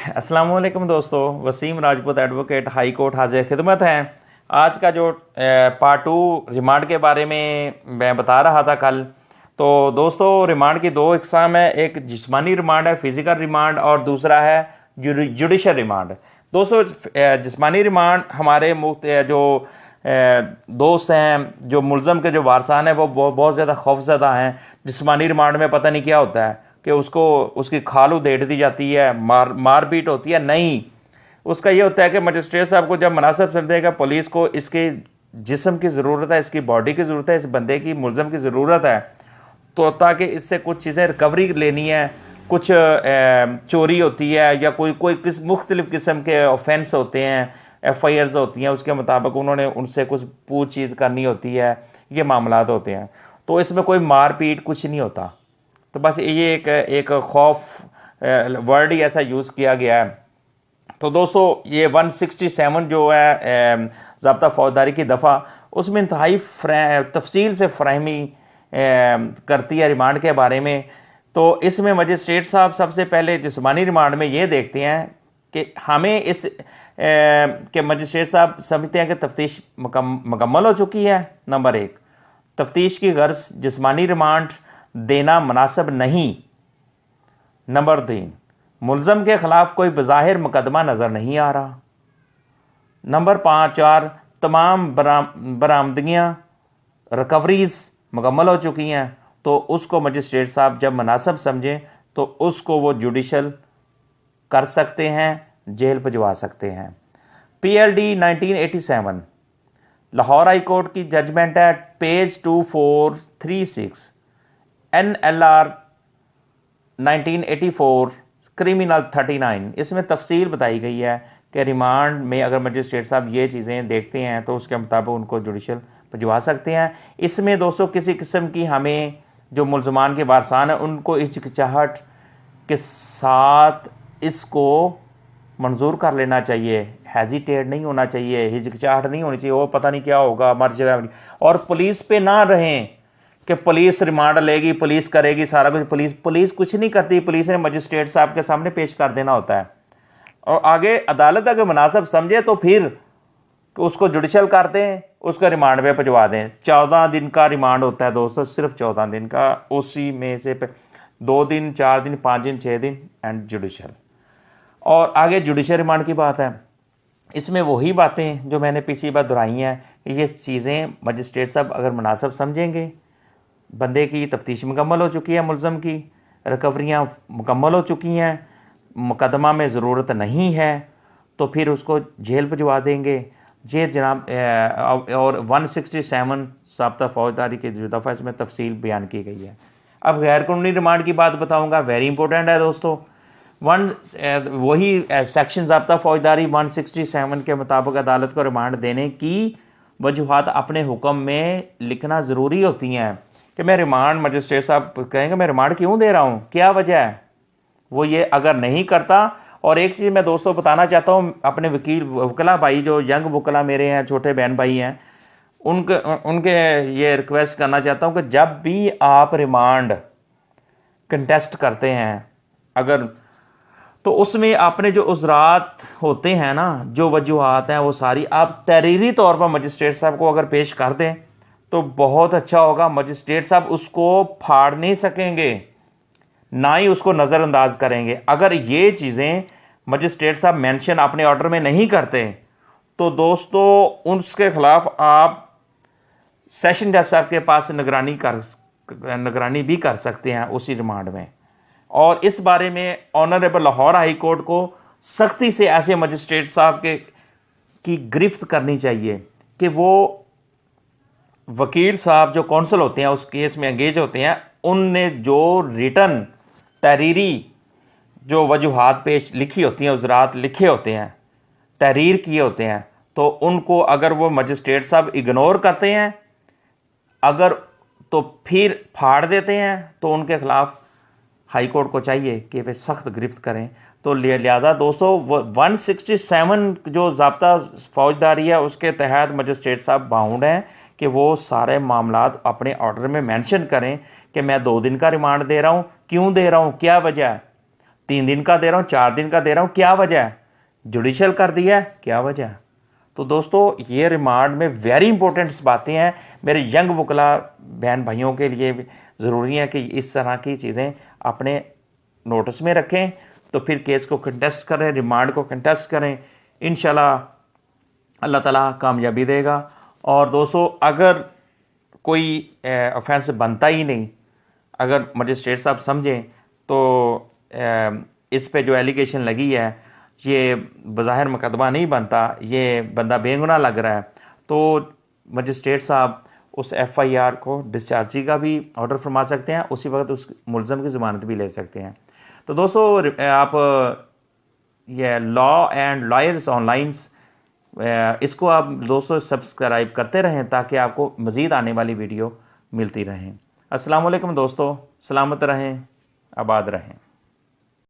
अस्सलाम वालेकुम दोस्तों, Wasim Rajput advocate high court हाजिर खिदमत है। आज का जो पार्ट 2 रिमांड के बारे में मैं बता रहा था कल। तो दोस्तों, रिमांड की दो इकसाम है, एक जिस्मानी रिमांड है, फिजिकल रिमांड, और दूसरा है जुडिशल रिमांड। दोस्तों, जिस्मानी रिमांड हमारे जो दोस्त हैं, जो मुलज़म के जो वारसान हैं, वो बहुत ज़्यादा खौफज़दा हैं। जिस्मानी रिमांड में पता नहीं क्या होता है कि उसको उसकी खाल उधेड़ दी जाती है, मारपीट होती है। नहीं, उसका ये होता है कि मजिस्ट्रेट साहब को जब मुनासिब समझेगा, पुलिस को इसके जिस्म की ज़रूरत है, इसकी बॉडी की ज़रूरत है, इस बंदे की मुलज़म की ज़रूरत है, तो ताकि इससे कुछ चीज़ें रिकवरी लेनी है, कुछ चोरी होती है या कोई मुख्तलिफ़ किस्म के ऑफेंस होते हैं, FIRs होती हैं, उसके मुताबिक उन्होंने उनसे कुछ पूछताछ करनी होती है, ये मामलात होते हैं। तो इसमें कोई मारपीट कुछ नहीं होता। तो बस ये एक खौफ वर्ड ही ऐसा यूज़ किया गया है। तो दोस्तों, ये 167 जो है ज़ाब्ता फौजदारी की दफ़ा, उसमें इंतहाई तफसील से फ्राहमी करती है रिमांड के बारे में। तो इसमें मजिस्ट्रेट साहब सबसे पहले जिस्मानी रिमांड में ये देखते हैं कि हमें इस के मजिस्ट्रेट साहब समझते हैं कि तफ्तीश मुकम्मल हो चुकी है। नंबर 1, तफ्तीश की गर्ज जिस्मानी रिमांड देना मुनासिब नहीं। नंबर 3, मुलज़म के ख़िलाफ़ कोई बज़ाहिर मुकदमा नज़र नहीं आ रहा। नंबर 4, तमाम बरामदगियाँ रिकवरीज़ मुकम्मल हो चुकी हैं। तो उसको मजिस्ट्रेट साहब जब मुनासिब समझें तो उसको वो जुडिशल कर सकते हैं, जेल भिजवा सकते हैं। PLD 1987 लाहौर हाई कोर्ट की जजमेंट है, पेज 2436, NLR 1984 क्रिमिनल 39। इसमें तफसील बताई गई है कि रिमांड में अगर मजिस्ट्रेट साहब ये चीज़ें देखते हैं तो उसके मुताबिक उनको जुडिशल भिजवा सकते हैं। इसमें दोस्तों किसी किस्म की हमें जो मुलजमान के वारसान हैं उनको हिचकिचाहट के साथ इसको मंजूर कर लेना चाहिए, हेजिटेट नहीं होना चाहिए, हिचकिचाहट नहीं होनी चाहिए, वो पता नहीं क्या होगा, मर जाएगा। और पुलिस पे ना रहें कि पुलिस रिमांड लेगी, पुलिस करेगी सारा कुछ। पुलिस कुछ नहीं करती। पुलिस ने मजिस्ट्रेट साहब के सामने पेश कर देना होता है, और आगे अदालत अगर मुनासिब समझे तो फिर उसको जुडिशल कर दें, उसको रिमांड पे भिजवा दें। 14 दिन का रिमांड होता है दोस्तों, सिर्फ 14 दिन का। उसी में से 2 दिन, 4 दिन, 5 दिन, 6 दिन एंड जुडिशल। और आगे जुडिशल रिमांड की बात है, इसमें वही बातें जो मैंने पिछली बार दोहराई हैं कि ये चीज़ें मजिस्ट्रेट साहब अगर मुनासिब समझेंगे, बंदे की तफ्तीश मुकम्मल हो चुकी है, मुलज़म की रिकवरियाँ मुकम्मल हो चुकी हैं, मुकदमा में ज़रूरत नहीं है, तो फिर उसको जेल भिजवा देंगे। ये जनाब और 167 ज़ाब्ता फौजदारी के जो दफ़ा इसमें तफसील बयान की गई है। अब गैर कानूनी रिमांड की बात बताऊंगा, वेरी इंपॉर्टेंट है दोस्तों। वही सेक्शन ज़ाब्ता फौजदारी 167 के मुताबिक अदालत को रिमांड देने की वजूहात अपने हुक्म में लिखना ज़रूरी होती हैं कि मैं रिमांड, मजिस्ट्रेट साहब कहेंगे मैं रिमांड क्यों दे रहा हूँ, क्या वजह है। वो ये अगर नहीं करता, और एक चीज़ मैं दोस्तों बताना चाहता हूँ, अपने वकला भाई जो यंग वकला मेरे हैं, छोटे बहन भाई हैं, उनके ये रिक्वेस्ट करना चाहता हूँ कि जब भी आप रिमांड कंटेस्ट करते हैं अगर, तो उसमें आपने जो उज़रात होते हैं ना, जो वजूहात हैं, वो सारी आप तहरीरी तौर पर मजिस्ट्रेट साहब को अगर पेश कर दें तो बहुत अच्छा होगा। मजिस्ट्रेट साहब उसको फाड़ नहीं सकेंगे, ना ही उसको नज़रअंदाज करेंगे। अगर ये चीज़ें मजिस्ट्रेट साहब मेंशन अपने ऑर्डर में नहीं करते तो दोस्तों उसके ख़िलाफ़ आप सेशन जज साहब के पास निगरानी भी कर सकते हैं उसी रिमांड में। और इस बारे में ऑनरेबल लाहौर हाई कोर्ट को सख्ती से ऐसे मजिस्ट्रेट साहब की गिरफ्त करनी चाहिए कि वो वकील साहब जो कौंसल होते हैं उस केस में एंगेज होते हैं, उनने जो रिटन तहरीरी जो वजूहात पेश लिखी होती हैं, उज़रात लिखे होते हैं, तहरीर किए होते हैं, तो उनको अगर वो मजिस्ट्रेट साहब इग्नोर करते हैं अगर, तो फिर फाड़ देते हैं, तो उनके ख़िलाफ़ हाई कोर्ट को चाहिए कि वे सख्त गिरफ्त करें। तो लिहाजा दोस्तों 167 जो ज़ाब्ता फौजदारी है उसके तहत मजिस्ट्रेट साहब बाउंड हैं कि वो सारे मामलात अपने ऑर्डर में मेंशन करें कि मैं 2 दिन का रिमांड दे रहा हूँ, क्यों दे रहा हूँ, क्या वजह है, 3 दिन का दे रहा हूँ, 4 दिन का दे रहा हूँ, क्या वजह है? जुडिशल कर दिया है, क्या वजह है? तो दोस्तों ये रिमांड में वेरी इंपॉर्टेंट बातें हैं, मेरे यंग वकला बहन भाइयों के लिए ज़रूरी है कि इस तरह की चीज़ें अपने नोटिस में रखें, तो फिर केस को कंटेस्ट करें, रिमांड को कंटेस्ट करें, इंशाल्लाह अल्लाह ताला कामयाबी देगा। और दोस्तों अगर कोई ऑफेंस बनता ही नहीं, अगर मजिस्ट्रेट साहब समझें तो इस पे जो एलिगेशन लगी है ये बज़ाहिर मुकदमा नहीं बनता, ये बंदा बेगुनाह लग रहा है, तो मजिस्ट्रेट साहब उस FIR को डिस्चार्जी का भी ऑर्डर फरमा सकते हैं, उसी वक्त उस मुलज़म की ज़मानत भी ले सकते हैं। तो दोस्तों आप ये लॉ एंड लॉयर्स ऑनलाइन इसको आप दोस्तों सब्सक्राइब करते रहें ताकि आपको मज़ीद आने वाली वीडियो मिलती रहें। अस्सलाम वालेकुम दोस्तों, सलामत रहें, आबाद रहें।